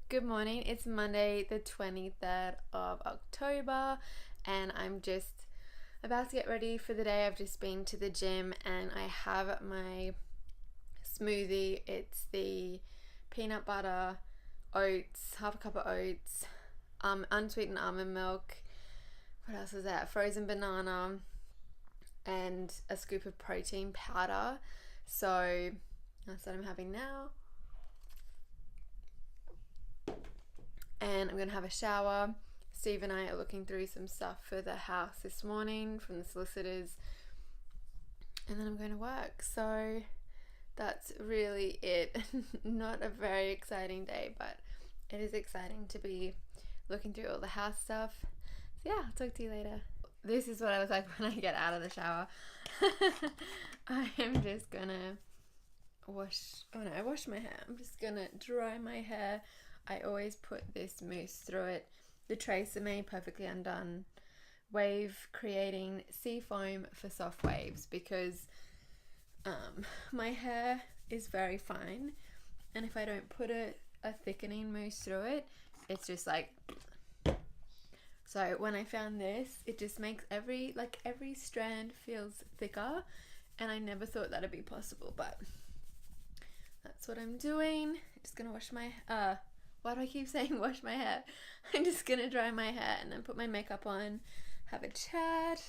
Good morning. It's Monday, the 23rd of October, and I'm just about to get ready for the day. I've just been to the gym and I have my smoothie. It's the peanut butter, oats, half a cup of oats, unsweetened almond milk. What else is that? Frozen banana and a scoop of protein powder. So that's what I'm having now. And I'm going to have a shower. Steve and I are looking through some stuff for the house this morning from the solicitors, and then I'm going to work. So that's really it. Not a very exciting day, but it is exciting to be looking through all the house stuff. So yeah, I'll talk to you later. This is what I look like when I get out of the shower. I am just gonna wash my hair. I'm just gonna dry my hair. I always put this mousse through it, the Tresemme Perfectly Undone wave creating sea foam for soft waves, because my hair is very fine, and if I don't put a thickening mousse through it, it's just like, so when I found this, it just makes every strand feels thicker, and I never thought that'd be possible, but that's what I'm doing. I'm just gonna wash my why do I keep saying wash my hair? I'm just gonna dry my hair and then put my makeup on, have a chat.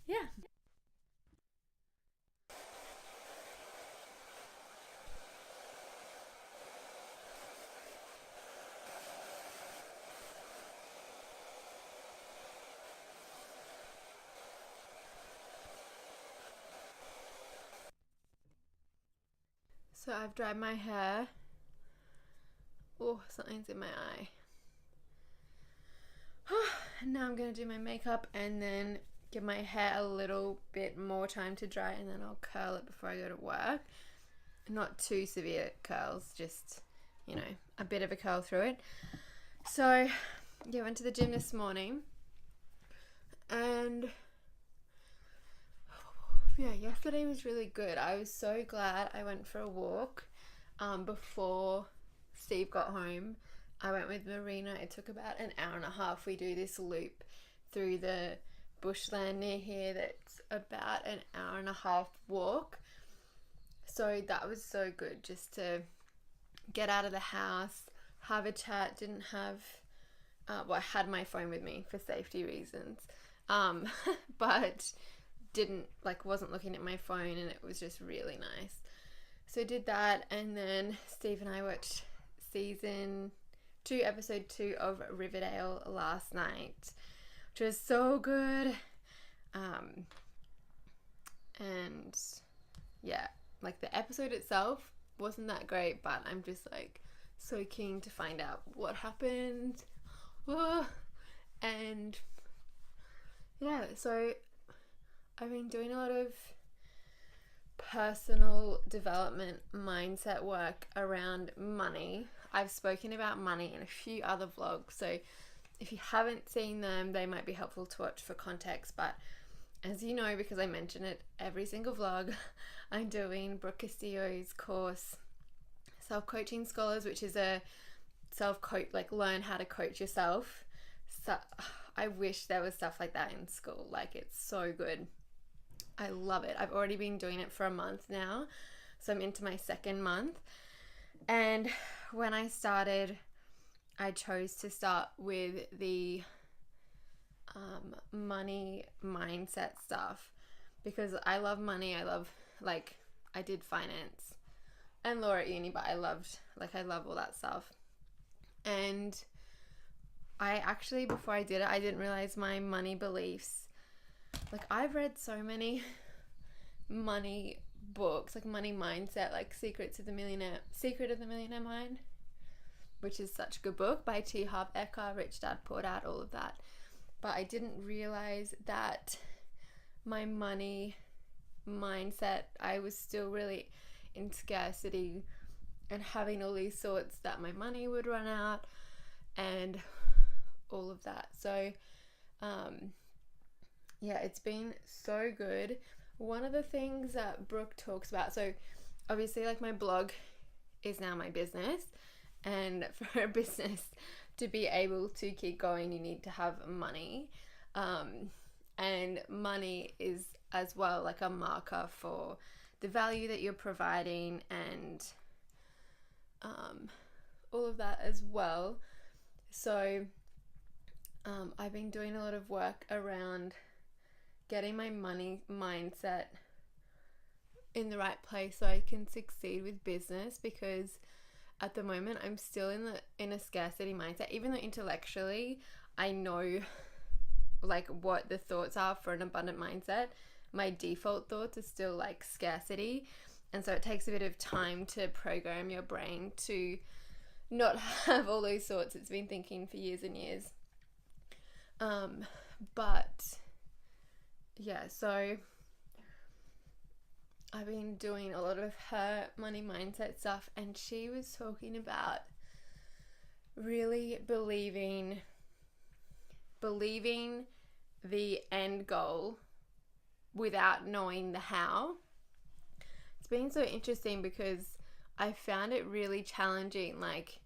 Yeah. So I've dried my hair. Oh, something's in my eye. And now I'm gonna do my makeup and then give my hair a little bit more time to dry, and then I'll curl it before I go to work. Not too severe curls, just, a bit of a curl through it. So yeah, I went to the gym this morning, and yeah, yesterday was really good. I was so glad I went for a walk before Steve got home. I went with Marina. It took about an hour and a half. We do this loop through the bushland near here that's about an hour and a half walk. So that was so good, just to get out of the house, have a chat. Didn't have, I had my phone with me for safety reasons, but wasn't looking at my phone, and it was just really nice. So I did that, and then Steve and I watched season 2, episode 2 of Riverdale last night, which was so good. And yeah, the episode itself wasn't that great, but I'm just so keen to find out what happened. And yeah, so I've been doing a lot of personal development mindset work around money. I've spoken about money in a few other vlogs, so if you haven't seen them, they might be helpful to watch for context. But as you know, because I mention it every single vlog, I'm doing Brooke Castillo's course, Self-Coaching Scholars, which is a self-coach, learn how to coach yourself. So I wish there was stuff like that in school. It's so good. I love it. I've already been doing it for a month now, so I'm into my second month. And when I started, I chose to start with the money mindset stuff, because I love money. I love, I did finance and law at uni, but I love all that stuff. And I actually, before I did it, I didn't realize my money beliefs. I've read so many money books, money mindset, Secret of the Millionaire Mind, which is such a good book by T. Harv Eker, Rich Dad, Poor Dad, all of that. But I didn't realize that my money mindset, I was still really in scarcity and having all these thoughts that my money would run out and all of that. So yeah, it's been so good. One of the things that Brooke talks about, so obviously my blog is now my business, And for a business to be able to keep going, you need to have money. And money is as well like a marker for the value that you're providing and all of that as well. So I've been doing a lot of work around getting my money mindset in the right place so I can succeed with business, because at the moment I'm still in a scarcity mindset. Even though intellectually I know like what the thoughts are for an abundant mindset, my default thoughts are still like scarcity. And so it takes a bit of time to program your brain to not have all those thoughts it's been thinking for years and years. But yeah, so I've been doing a lot of her money mindset stuff, and she was talking about really believing the end goal without knowing the how. It's been so interesting because I found it really challenging. Like,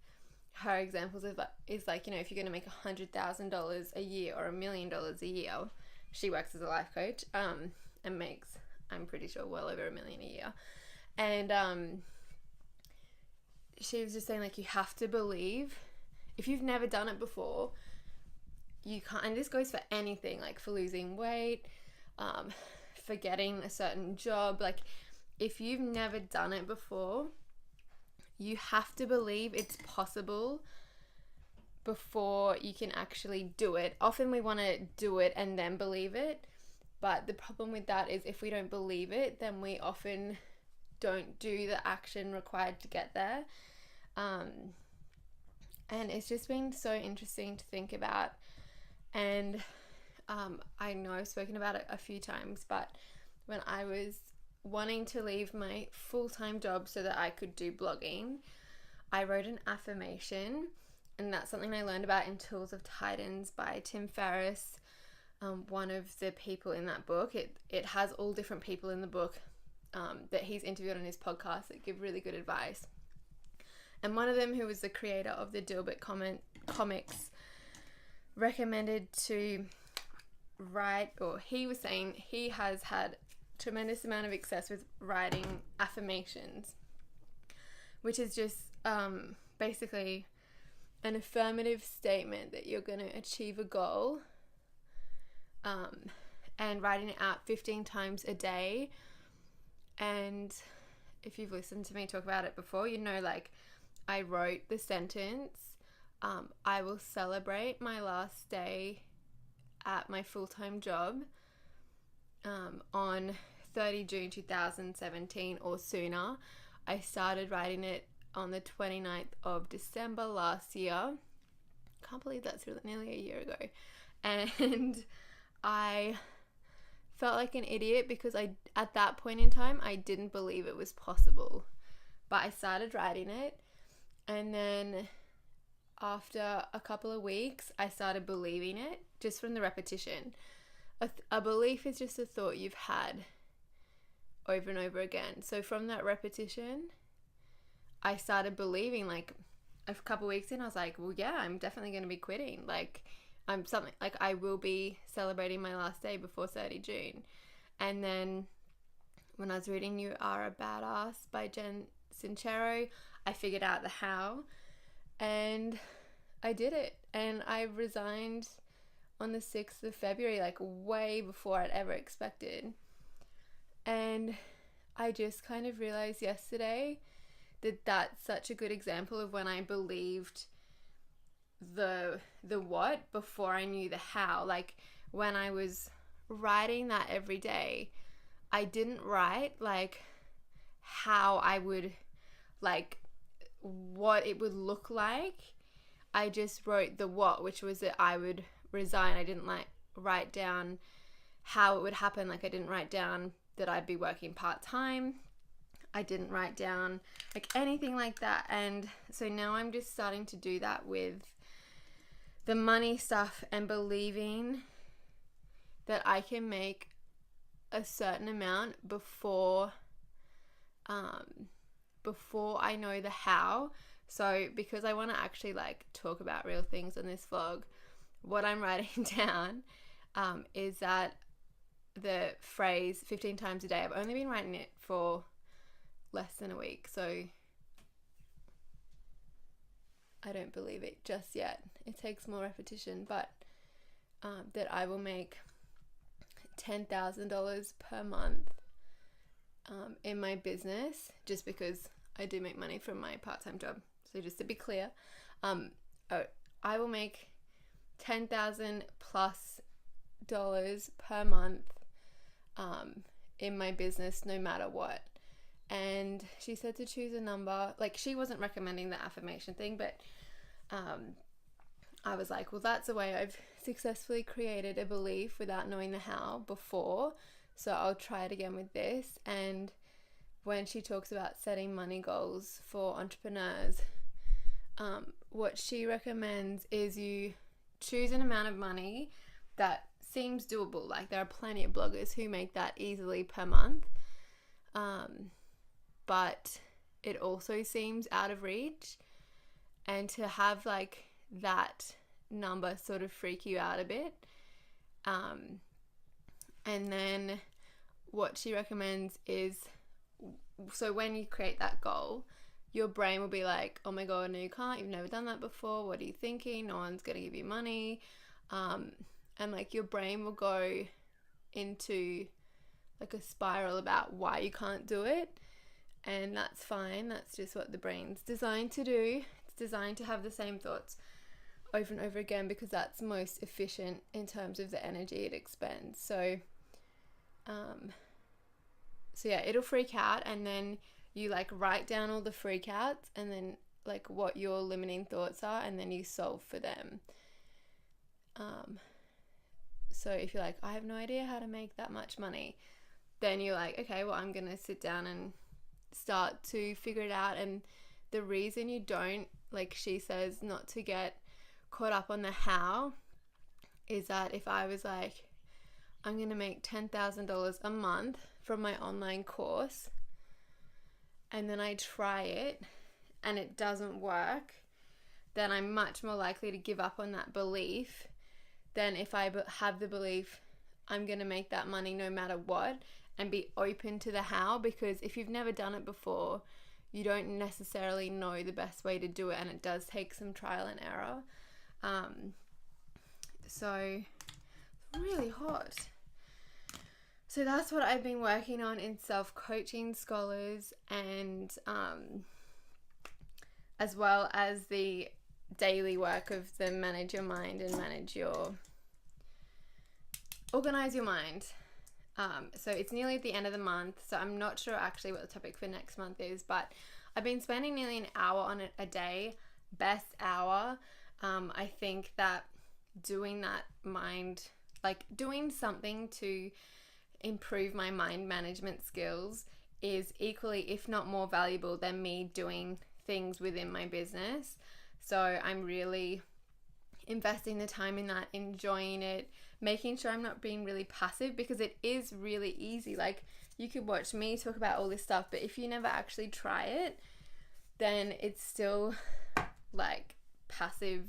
her examples of is like, you know, if you're going to make $100,000 a year or $1 million a year, she works as a life coach, and makes, I'm pretty sure, well over $1 million a year. And she was just saying, like, you have to believe. If you've never done it before, you can't. And this goes for anything, like for losing weight, for getting a certain job. Like, if you've never done it before, you have to believe it's possible before you can actually do it. Often we want to do it and then believe it, but the problem with that is if we don't believe it, then we often don't do the action required to get there. And it's just been so interesting to think about. And I know I've spoken about it a few times, but when I was wanting to leave my full-time job so that I could do blogging, I wrote an affirmation, and that's something I learned about in Tools of Titans by Tim Ferriss, one of the people in that book. It has all different people in the book that he's interviewed on his podcast that give really good advice. And one of them, who was the creator of the Dilbert comics, recommended to write, or he was saying he has had tremendous amount of success with writing affirmations, which is just basically an affirmative statement that you're going to achieve a goal, and writing it out 15 times a day. And if you've listened to me talk about it before, you know, like, I wrote the sentence, I will celebrate my last day at my full-time job on 30 June 2017 or sooner. I started writing it on the 29th of December last year. Can't believe that's nearly a year ago. And I felt like an idiot because at that point in time, I didn't believe it was possible. But I started writing it, and then after a couple of weeks, I started believing it just from the repetition. A belief is just a thought you've had over and over again. So from that repetition, I started believing. Like, a couple of weeks in, I was like, well, yeah, I'm definitely going to be quitting. Like, I will be celebrating my last day before 30 June. And then when I was reading You Are a Badass by Jen Sincero, I figured out the how, and I did it. And I resigned on the 6th of February, like way before I'd ever expected. And I just kind of realized yesterday that that's such a good example of when I believed the what before I knew the how. Like, when I was writing that every day, I didn't write like how I would, like, what it would look like. I just wrote the what, which was that I would resign. I didn't like write down how it would happen. Like, I didn't write down that I'd be working part-time. I didn't write down like anything like that. And so now I'm just starting to do that with the money stuff, and believing that I can make a certain amount before I know the how. So because I want to actually like talk about real things on this vlog, what I'm writing down is that the phrase 15 times a day, I've only been writing it for less than a week, so I don't believe it just yet. It takes more repetition, but that I will make $10,000 per month in my business, just because I do make money from my part-time job. So just to be clear, I will make $10,000 plus per month in my business no matter what. And she said to choose a number. Like, she wasn't recommending the affirmation thing, but I was like, well, that's a way I've successfully created a belief without knowing the how before, so I'll try it again with this. And when she talks about setting money goals for entrepreneurs, what she recommends is you choose an amount of money that seems doable. Like, there are plenty of bloggers who make that easily per month, but it also seems out of reach. And to have like that number sort of freak you out a bit. And then what she recommends is, so when you create that goal, your brain will be like, oh my god, no you can't, you've never done that before, what are you thinking, no one's gonna give you money, and like your brain will go into like a spiral about why you can't do it. And that's fine, that's just what the brain's designed to do. It's designed to have the same thoughts over and over again, because that's most efficient in terms of the energy it expends. So yeah, it'll freak out, and then you like write down all the freakouts and then like what your limiting thoughts are, and then you solve for them. So if you're like, I have no idea how to make that much money, then you're like, okay, well, I'm gonna sit down and start to figure it out. And the reason you don't, like she says, not to get caught up on the how, is that if I was like, I'm gonna make $10,000 a month from my online course, and then I try it and it doesn't work, then I'm much more likely to give up on that belief than if I have the belief I'm gonna make that money no matter what, and be open to the how. Because if you've never done it before, you don't necessarily know the best way to do it, and it does take some trial and error. So really hot. So that's what I've been working on in Self-Coaching Scholars, and as well as the daily work of the manage your mind and organize your mind. So it's nearly at the end of the month, so I'm not sure actually what the topic for next month is, but I've been spending nearly an hour on it a day, best hour. I think that doing something to improve my mind management skills is equally, if not more valuable than me doing things within my business. So I'm really investing the time in that, enjoying it, making sure I'm not being really passive, because it is really easy. Like, you could watch me talk about all this stuff, but if you never actually try it, then it's still like passive.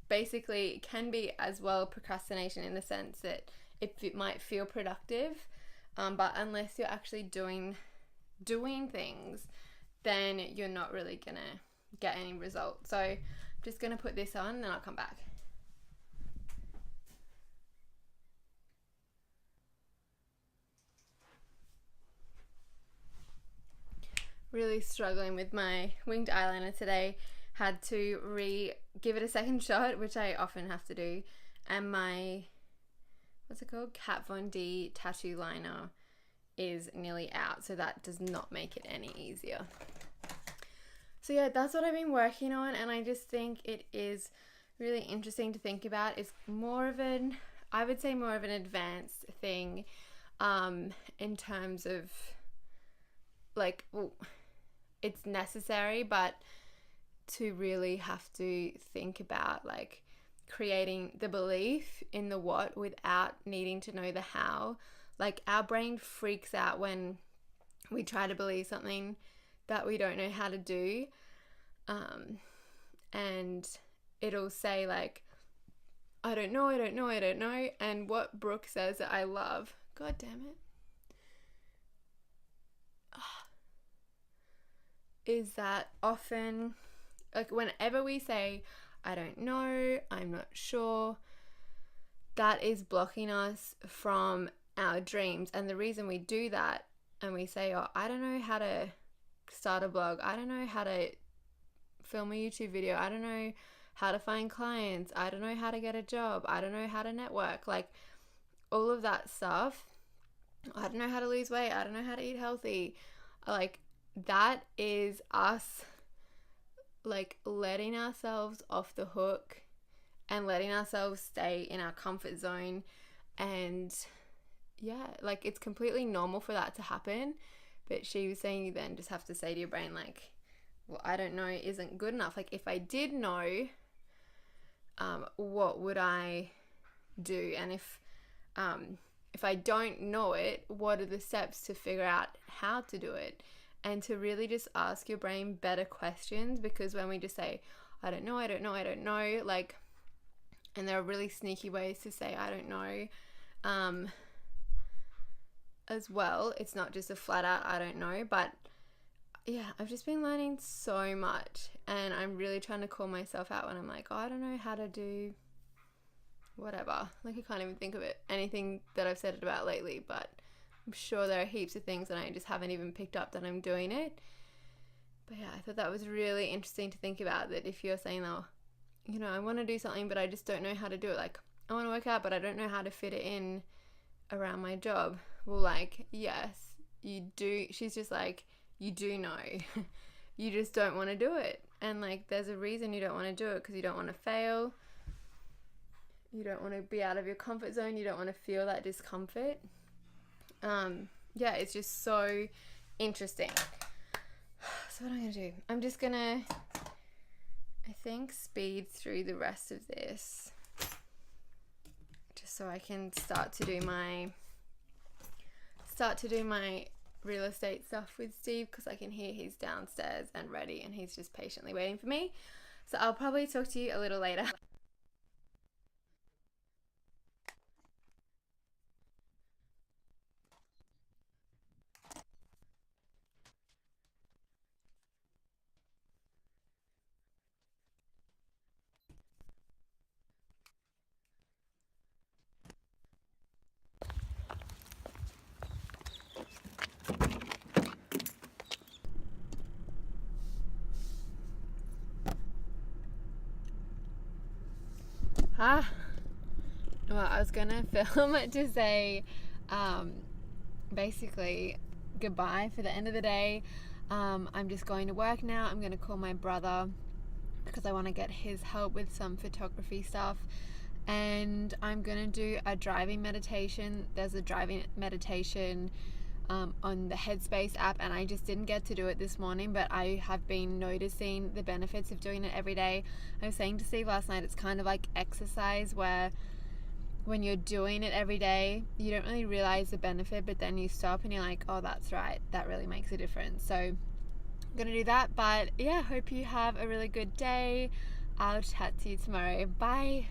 Basically, it can be as well procrastination, in the sense that it might feel productive, but unless you're actually doing things, then you're not really gonna get any results. So I'm just gonna put this on and then I'll come back. Really struggling with my winged eyeliner today. Had to give it a second shot, which I often have to do, and my, what's it called, Kat Von D tattoo liner is nearly out, so that does not make it any easier. So yeah, that's what I've been working on, and I just think it is really interesting to think about. It's more of an, I would say more of an advanced thing, in terms of like, well, it's necessary, but to really have to think about like creating the belief in the what without needing to know the how. Like, our brain freaks out when we try to believe something that we don't know how to do. And it'll say like, I don't know. And what Brooke says that I love, god damn it, is that often, like, whenever we say, I don't know, I'm not sure, that is blocking us from our dreams. And the reason we do that, and we say, oh, I don't know how to start a blog, I don't know how to film a YouTube video, I don't know how to find clients, I don't know how to get a job, I don't know how to network, like all of that stuff, I don't know how to lose weight, I don't know how to eat healthy, like that is us like letting ourselves off the hook and letting ourselves stay in our comfort zone. And yeah, like it's completely normal for that to happen. But she was saying you then just have to say to your brain like, well, I don't know isn't good enough. Like if I did know, what would I do? And if I don't know it, what are the steps to figure out how to do it? And to really just ask your brain better questions, because when we just say, I don't know, like, and there are really sneaky ways to say, I don't know, as well. It's not just a flat out, I don't know, but yeah, I've just been learning so much, and I'm really trying to call myself out when I'm like, oh, I don't know how to do whatever. Like I can't even think of anything that I've said it about lately, but I'm sure there are heaps of things that I just haven't even picked up that I'm doing it. But yeah, I thought that was really interesting to think about, that if you're saying, oh, you know, I want to do something but I just don't know how to do it, like I want to work out but I don't know how to fit it in around my job. Well, like, yes, you do. She's just like, you do know. You just don't want to do it. And like there's a reason you don't want to do it, because you don't want to fail. You don't want to be out of your comfort zone. You don't want to feel that discomfort. Yeah, it's just so interesting. So what I'm going to do, I'm just going to, I think, speed through the rest of this just so I can start to do my real estate stuff with Steve, because I can hear he's downstairs and ready and he's just patiently waiting for me. So I'll probably talk to you a little later. Well, I was gonna film it to say basically goodbye for the end of the day. I'm just going to work now. I'm gonna call my brother because I want to get his help with some photography stuff, and I'm gonna do a driving meditation. There's a driving meditation on the Headspace app, and I just didn't get to do it this morning, but I have been noticing the benefits of doing it every day. I was saying to Steve last night, it's kind of like exercise, where when you're doing it every day, you don't really realize the benefit, but then you stop and you're like, oh, that's right, that really makes a difference. So I'm gonna do that. But yeah, hope you have a really good day. I'll chat to you tomorrow. Bye.